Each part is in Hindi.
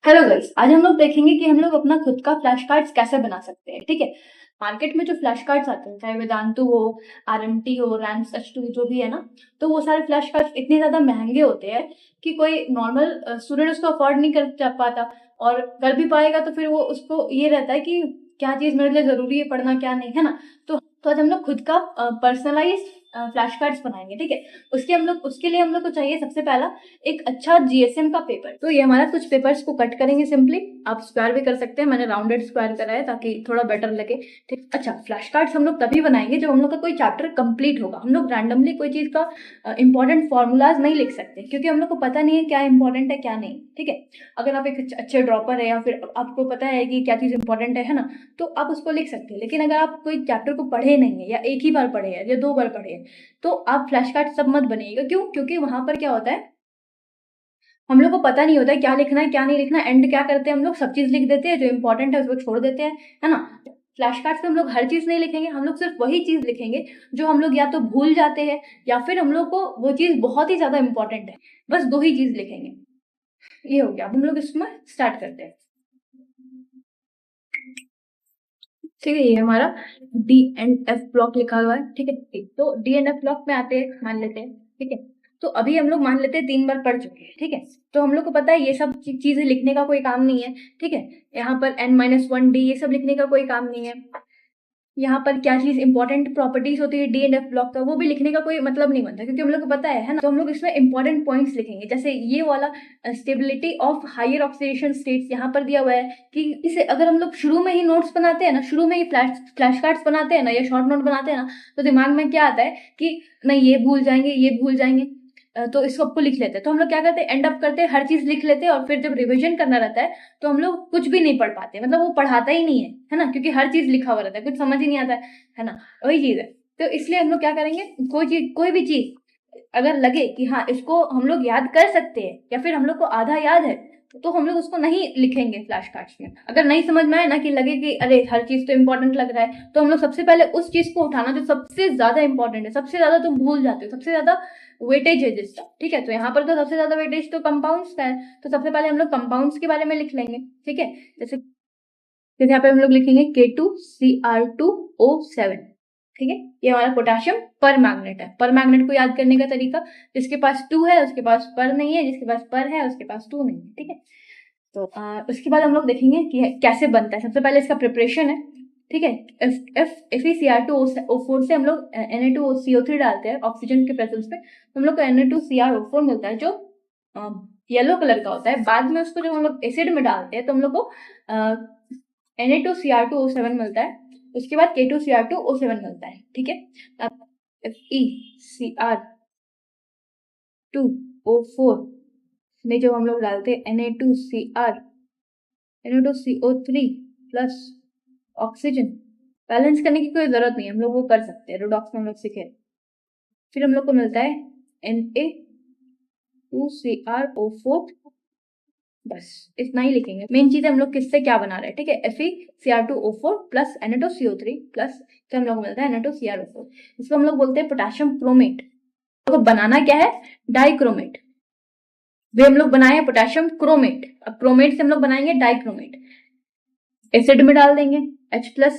हेलो गाइस, आज हम लोग देखेंगे कि हम लोग अपना खुद का फ्लैश कार्ड्स कैसे बना सकते हैं। ठीक है, मार्केट में जो फ्लैश कार्ड्स आते हैं, चाहे वेदांतु हो, आरएमटी हो, रैम्स एच2 जो भी है ना, तो वो सारे फ्लैश कार्ड्स इतने ज्यादा महंगे होते हैं कि कोई नॉर्मल स्टूडेंट उसको अफोर्ड नहीं कर पाता, और कर भी पाएगा तो फिर वो उसको ये रहता है कि क्या चीज मेरे लिए जरूरी है पढ़ना, क्या नहीं, है ना। तो आज हम लोग खुद का पर्सनलाइज फ्लैश कार्ड्स बनाएंगे। ठीक है, उसके लिए हम लोग को चाहिए सबसे पहला एक अच्छा जीएसएम का पेपर। तो ये हमारा कुछ पेपर्स को कट करेंगे सिंपली। आप स्क्वायर भी कर सकते हैं, मैंने राउंडेड स्क्वायर करा है ताकि थोड़ा बेटर लगे। ठीक, अच्छा, फ्लैश कार्ड्स हम लोग तभी बनाएंगे जब हम लोग का कोई चैप्टर कंप्लीट होगा। हम लोग रैंडमली कोई चीज का इंपॉर्टेंट फॉर्मूलाज नहीं लिख सकते, क्योंकि हम लोग को पता नहीं है क्या इंपॉर्टेंट है क्या नहीं। ठीक है, अगर आप एक अच्छे ड्रॉपर है या फिर आपको पता है कि क्या चीज इंपॉर्टेंट है ना, तो आप उसको लिख सकते हैं। लेकिन अगर आप कोई चैप्टर को पढ़े नहीं है, या एक ही बार पढ़े हैं या 2 बार पढ़े हैं, तो आप फ्लैश कार्ड सब मत बनिएगा। क्यों? क्योंकि वहां पर क्या होता है, हम लोग को पता नहीं होता है क्या लिखना है क्या नहीं लिखना। एंड क्या करते हैं हम लोग, सब चीज लिख देते हैं, जो इंपॉर्टेंट है उसको छोड़ देते हैं, है ना। फ्लैश कार्ड्स पे हम लोग हर चीज नहीं लिखेंगे, हम लोग सिर्फ वही चीज लिखेंगे जो हम लोग या तो भूल जाते हैं, या फिर हम लोग को वो चीज बहुत ही ज्यादा इंपॉर्टेंट है। बस 2 ही चीज लिखेंगे। ये हो गया। अब हम लोग इसमें स्टार्ट करते हैं। ठीक है, ये हमारा डी एंड एफ ब्लॉक लिखा हुआ है। ठीक है, तो डी एंड एफ ब्लॉक में आते हैं, मान लेते हैं। ठीक है, तो अभी हम लोग मान लेते हैं 3 बार पढ़ चुके हैं। ठीक है, तो हम लोग को पता है ये सब चीजें लिखने का कोई काम नहीं है। ठीक है, यहाँ पर n-1 डी ये सब लिखने का कोई काम नहीं है। यहाँ पर क्या चीज इंपॉर्टेंट प्रॉपर्टीज होती है डी एंड एफ ब्लॉक का, वो भी लिखने का कोई मतलब नहीं बनता, क्योंकि हम लोग को पता है ना। तो हम लोग इसमें इंपॉर्टेंट पॉइंट्स लिखेंगे, जैसे ये वाला stability of higher oxidation states यहाँ पर दिया हुआ है। कि इसे अगर हम लोग शुरू में ही नोट्स बनाते हैं ना, शुरू में ही फ्लैश कार्ड्स बनाते हैं ना, या शॉर्ट नोट बनाते हैं ना, तो दिमाग में क्या आता है कि नहीं ये भूल जाएंगे ये भूल जाएंगे, तो इसको आपको लिख लेते हैं। तो हम लोग क्या करते हैं, एंड अप करते हैं, हर चीज लिख लेते हैं, और फिर जब रिवीजन करना रहता है तो हम लोग कुछ भी नहीं पढ़ पाते, मतलब वो पढ़ाता ही नहीं है ना, क्योंकि हर चीज लिखा हुआ रहता है, कुछ समझ ही नहीं आता है ना। वही चीज है। तो इसलिए हम लोग क्या करेंगे, कोई भी चीज अगर लगे कि हाँ इसको हम लोग याद कर सकते हैं, या फिर हम लोग को आधा याद है, तो हम लोग उसको नहीं लिखेंगे फ्लैश कार्ड्स में। अगर नहीं समझ में आए ना, कि लगे कि अरे हर चीज तो इंपॉर्टेंट लग रहा है, तो हम लोग सबसे पहले उस चीज को उठाना जो सबसे ज्यादा इंपॉर्टेंट है, सबसे ज्यादा तुम भूल जाते हो, सबसे ज्यादा वेटेज है जिसका। ठीक है, तो यहाँ पर तो सबसे ज्यादा वेटेज तो कंपाउंड्स का है, तो सबसे पहले हम लोग कंपाउंड्स के बारे में लिख लेंगे। ठीक है, जैसे यहाँ पे हम लोग लिखेंगे K2Cr2O7। ठीक है, ये हमारा पोटेशियम पर मैग्नेट है। पर मैग्नेट को याद करने का तरीका, जिसके पास 2 है उसके पास पर नहीं है, जिसके पास पर है उसके पास 2 नहीं है। ठीक है, तो उसके बाद हम लोग देखेंगे कि कैसे बनता है। सबसे पहले इसका प्रिपरेशन है। ठीक है, FeCr2O4 से हम लोग Na2CO3 डालते हैं ऑक्सीजन के प्रेजेंस पे, तो हम लोग को Na2Cr O4 मिलता है, जो येलो कलर का होता है। बाद में उसको जब हम लोग एसिड में डालते हैं तो हम लोग को Na2Cr2O7 मिलता है। उसके बाद K2Cr2O7 मिलता है। ठीक है, अब FeCr2O4 में जब हम लोग डालते हैं Na2CO3 प्लस ऑक्सीजन, बैलेंस करने की कोई जरूरत नहीं है, हम लोग वो कर सकते हैं, रिडॉक्स में हम लोग सीखे। फिर हम लोग को मिलता है Na2Cr O4। बस इतना ही लिखेंगे। मेन चीज है हम लोग किससे क्या बना रहे हैं। ठीक है, FeCr2O4 प्लस Na2CO3 प्लस फिर हम लोग मिलता है Na2Cr O4। इसको हम लोग बोलते हैं पोटेशियम क्रोमेट। तो बनाना क्या है, डाइक्रोमेट। वे हम लोग बनाए हैं पोटेशियम क्रोमेट, अब क्रोमेट से हम लोग बनाएंगे डाइक्रोमेट। एसिड में डाल देंगे H+,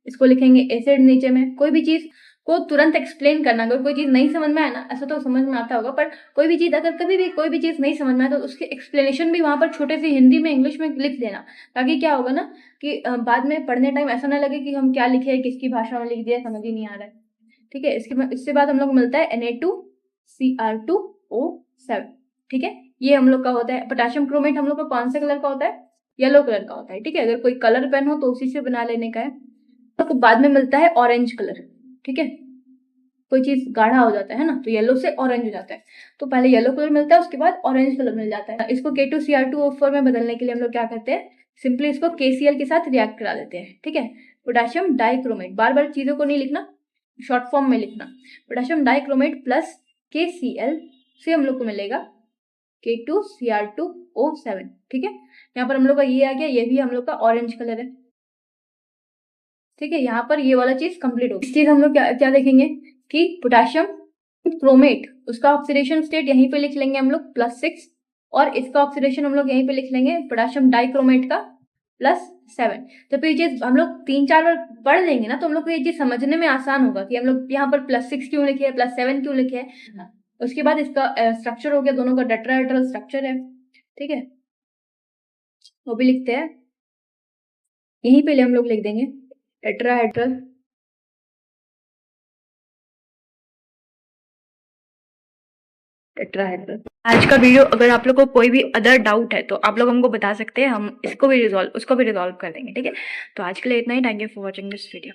इसको लिखेंगे एसिड नीचे में। कोई भी चीज को तुरंत एक्सप्लेन करना, अगर कोई चीज नहीं समझ में आए ना, ऐसा तो समझ में आता होगा, पर कोई भी चीज अगर कभी भी कोई भी चीज नहीं समझ में आए तो उसकी एक्सप्लेनेशन भी वहां पर छोटे से हिंदी में इंग्लिश में लिख देना, ताकि क्या होगा ना कि बाद में पढ़ने टाइम ऐसा ना लगे कि हम क्या लिखे, किसकी भाषा में लिख दिया, समझ ही नहीं आ रहा है। ठीक है, इसके बाद हम लोग मिलता है Na2Cr2O7। ठीक है, ये हम लोग का होता है पोटेशियम क्रोमेट। हम लोग का कौन से कलर का होता है, येलो कलर का होता है। ठीक है, अगर कोई कलर पेन हो तो उसी से बना लेने का है। तो बाद में मिलता है ऑरेंज कलर। ठीक है, कोई चीज गाढ़ा हो जाता है ना, तो येलो से ऑरेंज हो जाता है, तो पहले येलो कलर मिलता है, उसके बाद ऑरेंज कलर मिल जाता है। इसको K2Cr2O4 में बदलने के लिए हम लोग क्या करते हैं, सिंपली इसको KCl के साथ रिएक्ट करा देते हैं। ठीक है, पोटेशियम डाइक्रोमेट, बार बार चीजों को नहीं लिखना, शॉर्ट फॉर्म में लिखना। पोटेशियम डाइक्रोमेट प्लस KCl से हम लोग को मिलेगा K2Cr2O7। ठीक है, यहाँ पर हम लोग का ये आ गया, ये भी हम लोग का ऑरेंज कलर है। ठीक है, यहाँ पर ये वाला चीज कंप्लीट हो गई। इस चीज हम लोग क्या देखेंगे कि पोटेशियम क्रोमेट, उसका ऑक्सीडेशन स्टेट यहीं पे लिख लेंगे हम लोग +6। और इसका ऑक्सीडेशन हम लोग यहीं पे लिख लेंगे, पोटेशियम डाइक्रोमेट का +7। जब ये चीज हम लोग 3-4 बार पढ़ लेंगे ना, तो हम लोग को ये चीज समझने में आसान होगा कि हम लोग यहाँ पर +6 क्यों लिखे है, +7 क्यों लिखे है। उसके बाद इसका स्ट्रक्चर हो गया, दोनों का टेट्राहेड्रल स्ट्रक्चर है, ठीक है, वो भी लिखते हैं। यहीं पे हम लोग लिख देंगे टेट्राहेड्रल टेट्राहेड्रल। आज का वीडियो अगर आप लोग को कोई भी अदर डाउट है तो आप लोग हमको बता सकते हैं, हम उसको भी रिजॉल्व कर देंगे, ठीक है। तो आज के लिए इतना ही। Thank you for watching this video.